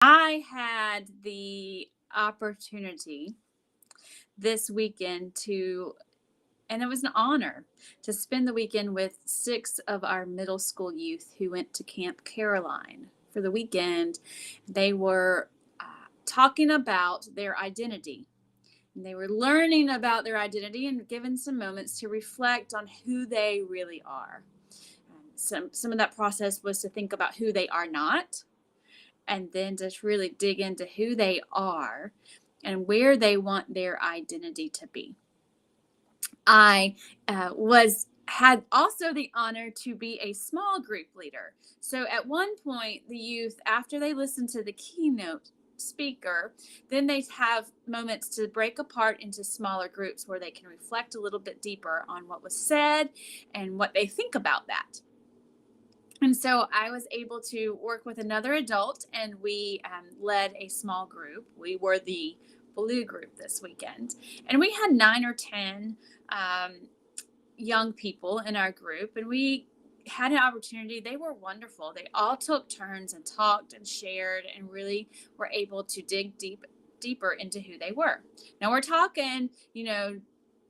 I had the opportunity this weekend and it was an honor to spend the weekend with six of our middle school youth who went to Camp Caroline for the weekend. They were talking about their identity. And they were learning about their identity and given some moments to reflect on who they really are. Some of that process was to think about who they are not, and then just really dig into who they are and where they want their identity to be. I was had also the honor to be a small group leader. So at one point, the youth, after they listened to the keynote speaker, then they have moments to break apart into smaller groups where they can reflect a little bit deeper on what was said and what they think about that. And so I was able to work with another adult, and we led a small group. We were the blue group this weekend, and we had 9 or 10 young people in our group, and we had an opportunity. They were wonderful. They all took turns and talked and shared and really were able to dig deeper into who they were. Now we're talking,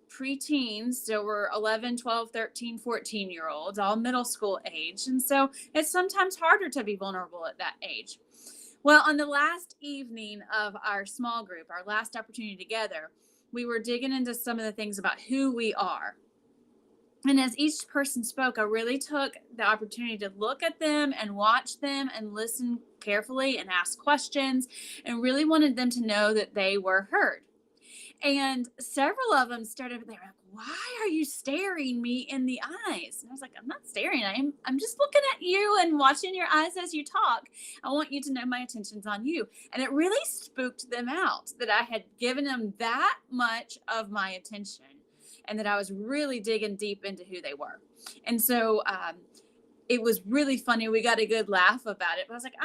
preteens, so we're 11, 12, 13, 14-year-olds, all middle school age. And so it's sometimes harder to be vulnerable at that age. Well, on the last evening of our small group, our last opportunity together, we were digging into some of the things about who we are. And as each person spoke, I really took the opportunity to look at them and watch them and listen carefully and ask questions, and really wanted them to know that they were heard. And several of them started, they were like, "Why are you staring me in the eyes?" And I was like, "I'm not staring. I'm just looking at you and watching your eyes as you talk. I want you to know my attention's on you." And it really spooked them out that I had given them that much of my attention and that I was really digging deep into who they were. And so it was really funny. We got a good laugh about it. But I was like,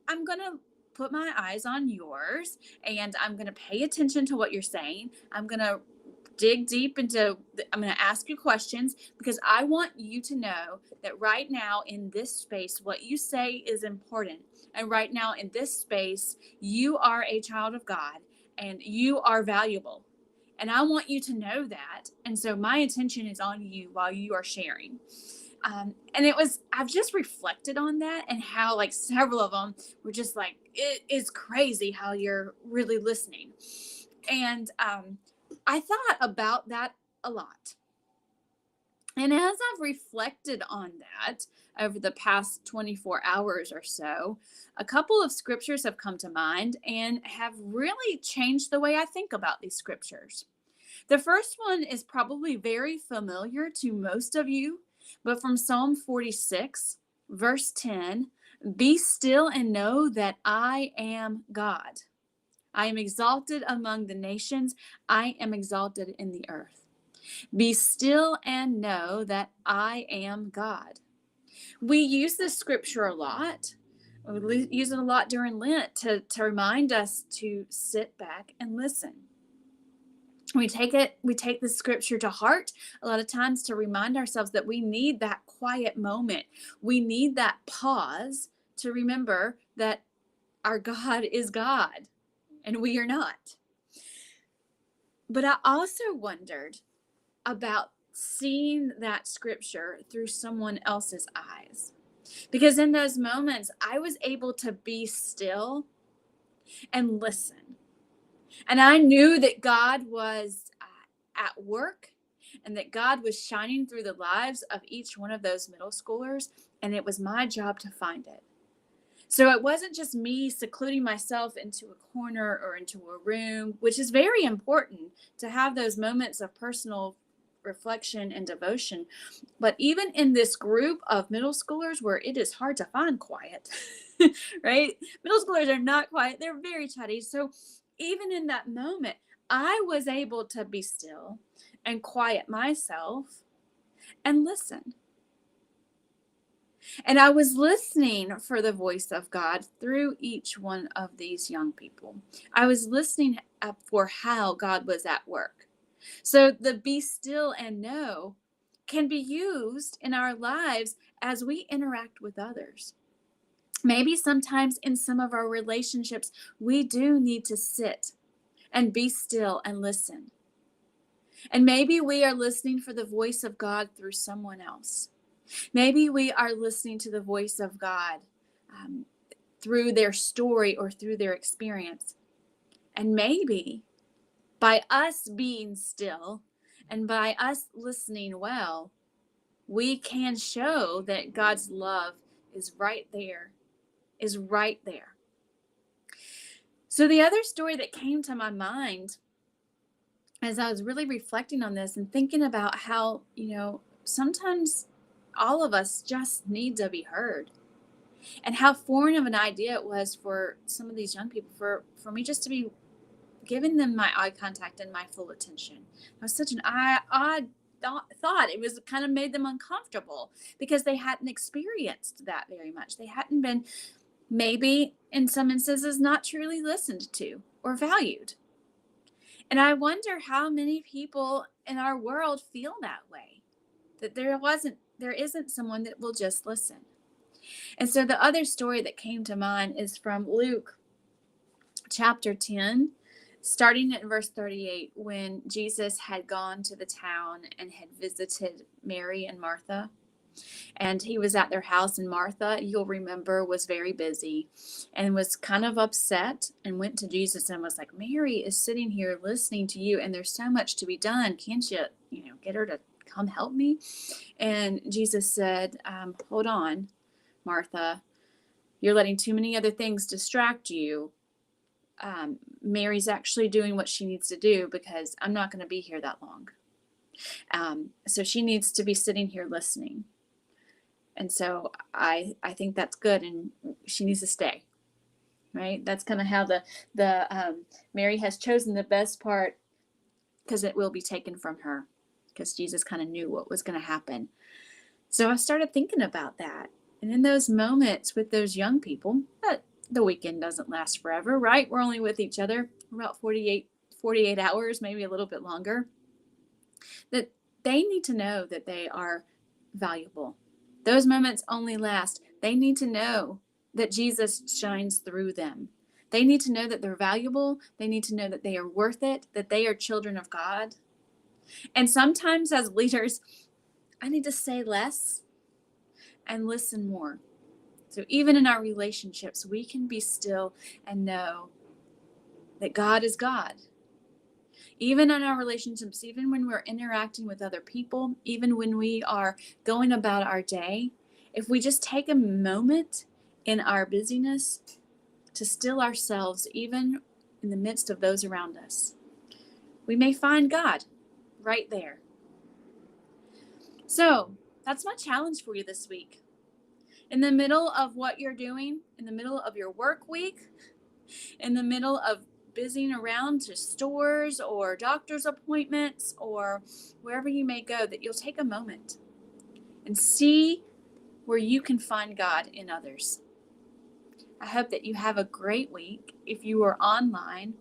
I'm gonna put my eyes on yours, and I'm going to pay attention to what you're saying. I'm going to dig deep I'm going to ask you questions, because I want you to know that right now in this space, what you say is important. And right now in this space, you are a child of God and you are valuable. And I want you to know that. And so my attention is on you while you are sharing. And I've just reflected on that, and how like several of them were just like, "It is crazy how you're really listening." And I thought about that a lot. And as I've reflected on that over the past 24 hours or so, a couple of scriptures have come to mind and have really changed the way I think about these scriptures. The first one is probably very familiar to most of you, but from Psalm 46, verse 10, "Be still and know that I am God. I am exalted among the nations. I am exalted in the earth. Be still and know that I am God." We use this scripture a lot. We use it a lot during Lent to remind us to sit back and listen. We take the scripture to heart a lot of times to remind ourselves that we need that quiet moment. We need that pause to remember that our God is God and we are not. But I also wondered about seeing that scripture through someone else's eyes, because in those moments I was able to be still and listen. And I knew that God was at work, and that God was shining through the lives of each one of those middle schoolers, and it was my job to find it. So it wasn't just me secluding myself into a corner or into a room, which is very important to have those moments of personal reflection and devotion. But even in this group of middle schoolers where it is hard to find quiet, right? Middle schoolers are not quiet, they're very chatty. So even in that moment, I was able to be still and quiet myself and listen. And I was listening for the voice of God through each one of these young people. I was listening for how God was at work. So the "be still and know" can be used in our lives as we interact with others. Maybe sometimes in some of our relationships, we do need to sit and be still and listen. And maybe we are listening for the voice of God through someone else. Maybe we are listening to the voice of God um, through their story or through their experience. And maybe by us being still and by us listening well, we can show that God's love is right there, is right there. So the other story that came to my mind as I was really reflecting on this and thinking about how, sometimes all of us just need to be heard. And how foreign of an idea it was for some of these young people for me just to be giving them my eye contact and my full attention. It was such an odd thought. It was kind of made them uncomfortable because they hadn't experienced that very much. They hadn't been, maybe in some instances, not truly listened to or valued. And I wonder how many people in our world feel that way, that there isn't someone that will just listen. And so the other story that came to mind is from Luke chapter 10, starting at verse 38, when Jesus had gone to the town and had visited Mary and Martha. And he was at their house, and Martha, you'll remember, was very busy and was kind of upset and went to Jesus and was like, Mary is sitting here listening to you, and there's so much to be done. Can't you, get her to come help me? And Jesus said, hold on, Martha, you're letting too many other things distract you. Mary's actually doing what she needs to do because I'm not going to be here that long. So she needs to be sitting here listening. And so I think that's good, and she needs to stay, right? That's kind of how the Mary has chosen the best part, because it will be taken from her, because Jesus kind of knew what was going to happen. So I started thinking about that. And in those moments with those young people, but the weekend doesn't last forever, right? We're only with each other about 48 hours, maybe a little bit longer, that they need to know that they are valuable. Those moments only last. They need to know that Jesus shines through them. They need to know that they're valuable. They need to know that they are worth it, that they are children of God. And sometimes as leaders, I need to say less and listen more. So even in our relationships, we can be still and know that God is God. Even in our relationships, even when we're interacting with other people, even when we are going about our day, if we just take a moment in our busyness to still ourselves, even in the midst of those around us, we may find God right there. So that's my challenge for you this week. In the middle of what you're doing, in the middle of your work week, in the middle of busying around to stores or doctor's appointments or wherever you may go, that you'll take a moment and see where you can find God in others. I hope that you have a great week. If you are online,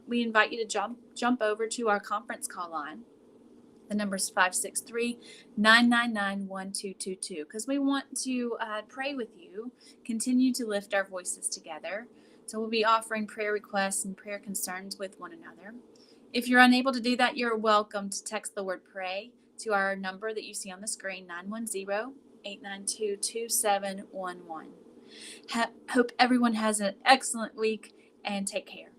we invite you to jump over to our conference call line. The number is 563-999-1222, because we want to pray with you, continue to lift our voices together. So we'll be offering prayer requests and prayer concerns with one another. If you're unable to do that, you're welcome to text the word pray to our number that you see on the screen, 910-892-2711. Hope everyone has an excellent week, and take care.